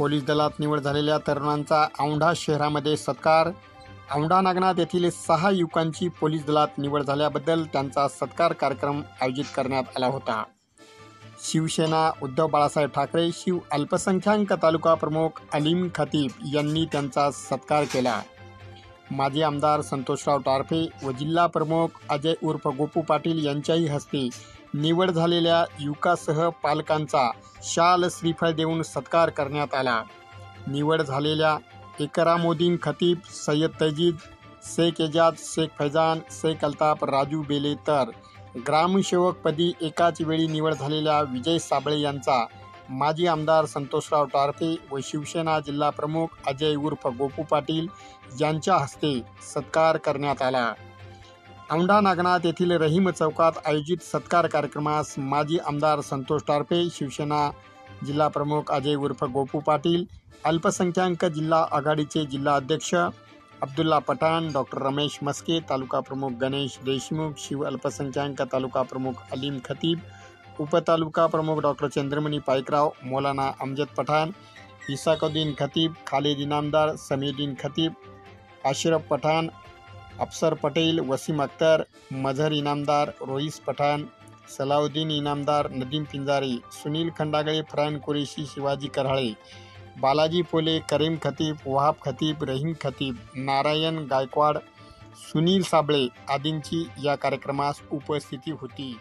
Police दलात निवड झालेल्या तरुणांचा औंढा शहरामध्ये सत्कार। औंढा नागनाथ येथील 6 युवकांची पोलीस दलात निवड झाल्याबद्दल त्यांचा सत्कार कार्यक्रम आयोजित करण्यात आला होता। शिवसेना उद्धव बाळासाहेब ठाकरे, शिव अल्पसंख्याक तालुका प्रमुख अलीम खतीब यांनी त्यांचा सत्कार केला। माजी आमदार संतोषराव टारफे व जिल्हा प्रमुख अजय उर्फ गोपू पाटील यांच्याही हस्ते निवड झालेल्या युवकासह पालकांचा शाल श्रीफळ देऊन सत्कार करण्यात आला। निवड झालेल्या एकरामुद्दीन खतीब, सय्यद तैजीद, शेख एजाज, शेख फैजान, शेख अल्ताफ, राजू बेले तर ग्रामसेवकपदी एकाच वेळी निवड झालेल्या विजय साबळे यांचा माजी आमदार संतोषराव टारफे व शिवसेना जिल्हा प्रमुख अजय उर्फ गोपू पाटील यांच्या हस्ते सत्कार करण्यात आला। औंढा नागनाथ येथील रहीम चौकात आयोजित सत्कार कार्यक्रमास माजी आमदार संतोष टारफे, शिवसेना जिल्हा प्रमुख अजय उर्फ गोपू पाटील, अल्पसंख्याक जिल्हा आघाडीचे जिल्हा अध्यक्ष अब्दुल्ला पठाण, डॉक्टर रमेश मस्के, तालुका प्रमुख गणेश देशमुख, शिव अल्पसंख्याक तालुका प्रमुख अलीम खतीब, उपतालुका प्रमुख डॉक्टर चंद्रमणी पाईकराव, मौलाना अमजद पठाण, इसाकुद्दीन खतीब, खालिद इनामदार, समीउद्दीन खतीब, अशरफ पठाण, अफसर पटेल, वसीम अख्तर, मजहर इनामदार, रोईस पठाण, सलाउद्दीन इनामदार, नदीम पिंजारी, सुनील खंडागळे, फरहान कुरेशी, शिवाजी कराळे, बालाजी पोले, करीम खतीब, वहाब खतीब, रहीम खतीब, नारायण गायकवाड, सुनील साबळे आदींची या कार्यक्रमास उपस्थिती होती।